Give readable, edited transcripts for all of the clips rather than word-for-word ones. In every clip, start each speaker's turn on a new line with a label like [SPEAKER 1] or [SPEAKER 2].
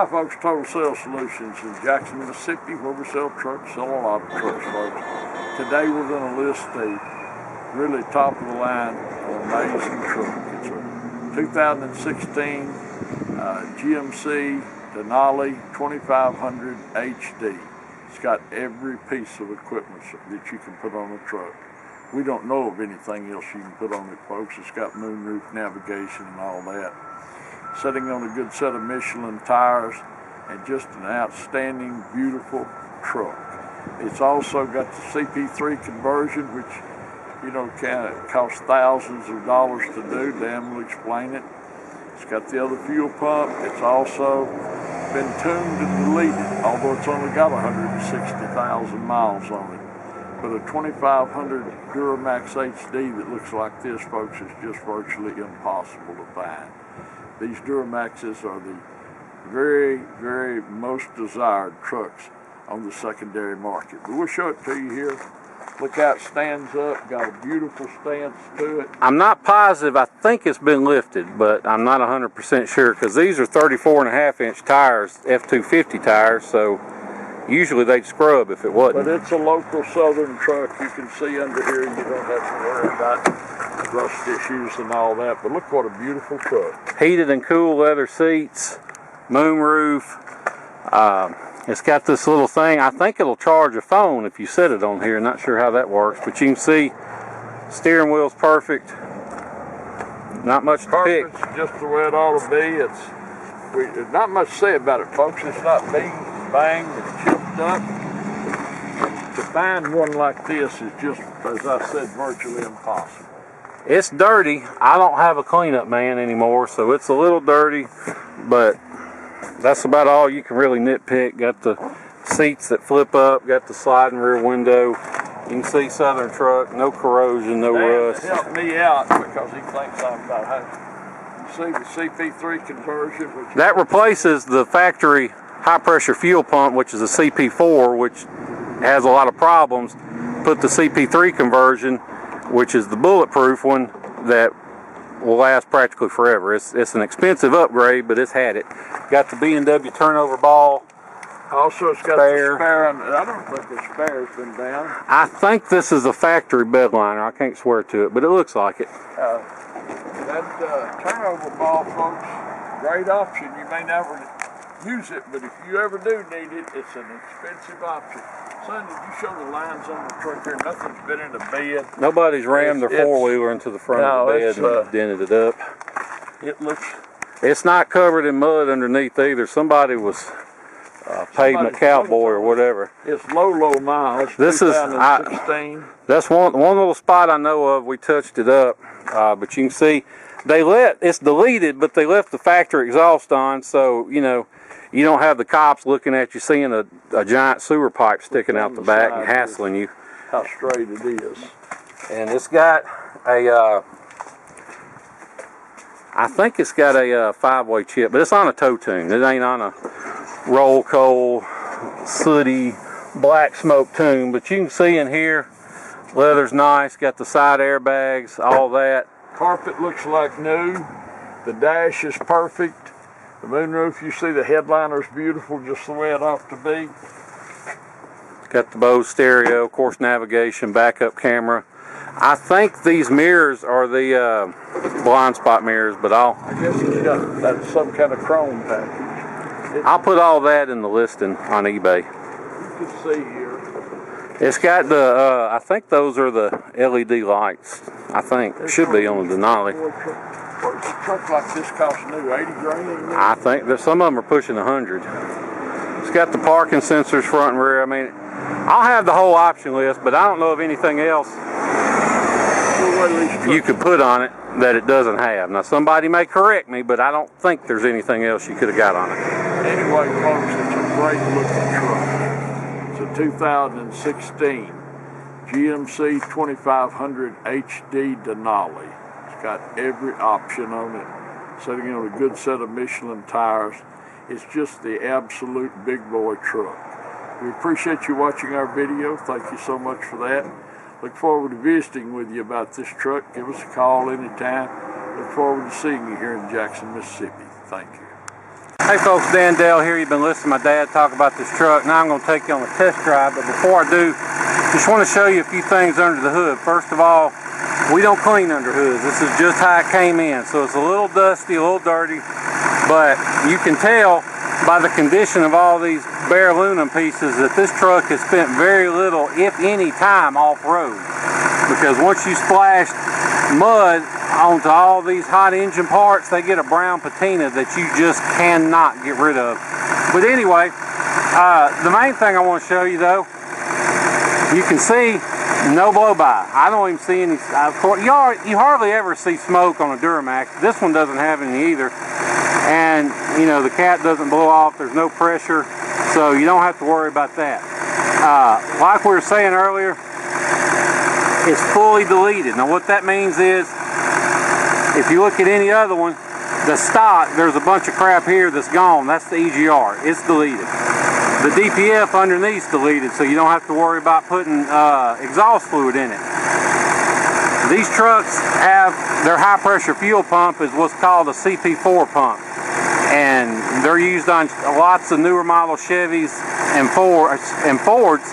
[SPEAKER 1] Hi folks, Total Sales Solutions in Jackson, Mississippi, where we sell trucks, sell a lot of trucks, folks. Today we're going to list a really top of the line amazing truck. It's a 2016 GMC Denali 2500 HD. It's got every piece of equipment that you can put on a truck. We don't know of anything else you can put on it, folks. It's got moonroof navigation and all that. Sitting on a good set of Michelin tires, and just an outstanding, beautiful truck. It's also got the CP3 conversion, which, you know, can cost thousands of dollars to do. Dan will explain it. It's got the other fuel pump. It's also been tuned and deleted, although it's only got 160,000 miles on it. But a 2500 Duramax HD that looks like this, folks, is just virtually impossible to find. These Duramaxes are the very, very most desired trucks on the secondary market. But we'll show it to you here. Look how it stands up. Got a beautiful stance to it.
[SPEAKER 2] I'm not positive. I think it's been lifted, but I'm not 100% sure because these are 34.5-inch tires, F250 tires, so usually they'd scrub if it wasn't.
[SPEAKER 1] But it's a local southern truck. You can see under here, you don't have to worry about rust issues and all that. But look what a beautiful truck.
[SPEAKER 2] Heated and cool leather seats, moonroof. It's got this little thing. I think it'll charge a phone if you set it on here. Not sure how that works, but you can see steering wheel's perfect. Not much to pick.
[SPEAKER 1] It's just the way it ought to be. There's not much to say about it, folks. It's not being banged and chipped up. To find one like this is just, as I said, virtually impossible.
[SPEAKER 2] It's dirty. I don't have a cleanup man anymore, so it's a little dirty, but that's about all you can really nitpick. Got the seats that flip up, got the sliding rear window. You can see Southern truck, no corrosion, no rust.
[SPEAKER 1] Helped me out because he thinks I'm about how. See the CP3 conversion, which
[SPEAKER 2] that replaces the factory high pressure fuel pump, which is a CP4, which has a lot of problems. Put the CP3 conversion, which is the bulletproof one that will last practically forever. It's an expensive upgrade, but it's had it. Got the B&W turnover ball.
[SPEAKER 1] Also, it's got the spare, and I don't think the spare's been down.
[SPEAKER 2] I think this is a factory bed liner. I can't swear to it, but it looks like it.
[SPEAKER 1] That turnover ball, folks, great option. You may never use it, but if you ever do need it, it's an expensive option. Son, did you show the lines on the truck here? Nothing's been in the bed.
[SPEAKER 2] Nobody's rammed their four-wheeler into the front of the bed and dented it up.
[SPEAKER 1] It looks...
[SPEAKER 2] It's not covered in mud underneath either. Somebody was pavement cowboy or whatever.
[SPEAKER 1] It's low miles.
[SPEAKER 2] This is... that's one little spot I know of. We touched it up, but you can see it's deleted, but they left the factory exhaust on, so, you know, you don't have the cops looking at you seeing a giant sewer pipe sticking out the back and hassling you.
[SPEAKER 1] How straight it is.
[SPEAKER 2] And it's got a, I think it's got a 5-way chip, but it's on a tow tune. It ain't on a roll coal, sooty, black smoke tune. But you can see in here, leather's nice, got the side airbags, all that.
[SPEAKER 1] Carpet looks like new. The dash is perfect. The moonroof, you see the headliner's beautiful, just the way it ought to be.
[SPEAKER 2] Got the Bose stereo, of course, navigation, backup camera. I think these mirrors are the blind spot mirrors, but
[SPEAKER 1] I guess it's got some kind of chrome package.
[SPEAKER 2] I'll put all that in the listing on eBay.
[SPEAKER 1] You can see here.
[SPEAKER 2] It's got the, I think those are the LED lights. I think. Should be on the Denali.
[SPEAKER 1] What's a truck like this cost new? 80 grand?
[SPEAKER 2] I think that some of them are pushing 100. It's got the parking sensors front and rear. I mean, I'll have the whole option list, but I don't know of anything else you could put on it that it doesn't have. Now, somebody may correct me, but I don't think there's anything else you could have got on it.
[SPEAKER 1] Anyway, folks, it's a great looking truck. It's a 2016 GMC 2500 HD Denali. It's got every option on it. Sitting on a good set of Michelin tires. It's just the absolute big boy truck. We appreciate you watching our video. Thank you so much for that. Look forward to visiting with you about this truck. Give us a call anytime. Look forward to seeing you here in Jackson, Mississippi. Thank you.
[SPEAKER 2] Hey folks, Dan Dale here. You've been listening to my dad talk about this truck. Now I'm going to take you on a test drive, but before I do, just want to show you a few things under the hood. First of all, we don't clean under hoods. This is just how it came in. So it's a little dusty, a little dirty, but you can tell by the condition of all these bare aluminum pieces that this truck has spent very little, if any, time off-road. Because once you splashed mud onto all these hot engine parts, they get a brown patina that you just cannot get rid of. But anyway, the main thing I want to show you though, you can see no blow by. I don't even see any. Of course, you hardly ever see smoke on a Duramax. This one doesn't have any either. And you know, the cat doesn't blow off. There's no pressure, so you don't have to worry about that. Like we were saying earlier, it's fully deleted. Now what that means is, if you look at any other one, the stock, there's a bunch of crap here that's gone. That's the EGR. It's deleted. The DPF underneath's deleted, so you don't have to worry about putting exhaust fluid in it. These trucks have their high pressure fuel pump is what's called a CP4 pump. And they're used on lots of newer model Chevys and Fords,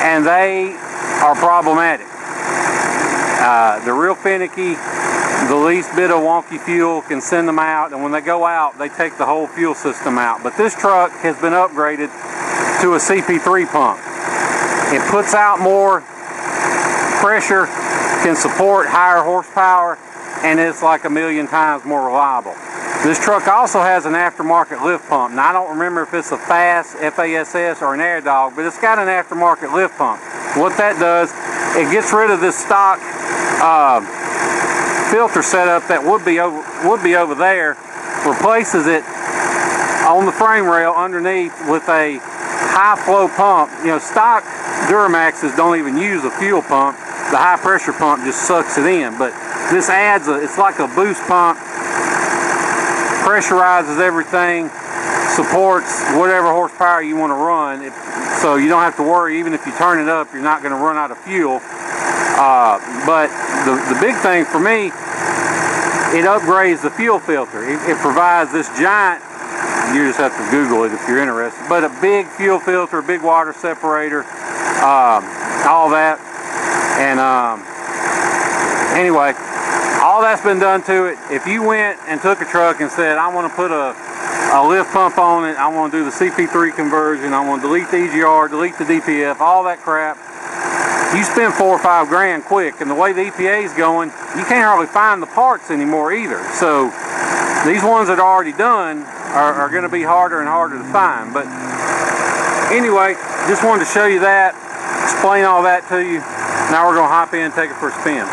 [SPEAKER 2] and they are problematic. They're real finicky. The least bit of wonky fuel can send them out, and when they go out, they take the whole fuel system out. But this truck has been upgraded to a CP3 pump. It puts out more pressure, can support higher horsepower, and it's like a million times more reliable. This truck also has an aftermarket lift pump. Now I don't remember if it's a FASS, F-A-S-S, or an Air Dog, but it's got an aftermarket lift pump. What that does, it gets rid of this stock filter setup that would be over there, replaces it on the frame rail underneath with a high flow pump. You know, stock Duramaxes don't even use a fuel pump. The high pressure pump just sucks it in, but this adds it's like a boost pump, pressurizes everything, supports whatever horsepower you want to run, so you don't have to worry. Even if you turn it up, you're not going to run out of fuel. But the big thing for me, it upgrades the fuel filter. It provides this giant, you just have to Google it if you're interested, but a big fuel filter, a big water separator, all that. And anyway, all that's been done to it. If you went and took a truck and said, I want to put a lift pump on it, I want to do the CP3 conversion, I want to delete the EGR, delete the DPF, all that crap, you spend $4 or $5 grand quick. And the way the EPA is going, you can't hardly find the parts anymore either. So these ones that are already done are going to be harder and harder to find. But anyway, just wanted to show you that, explain all that to you. Now we're going to hop in and take it for a spin.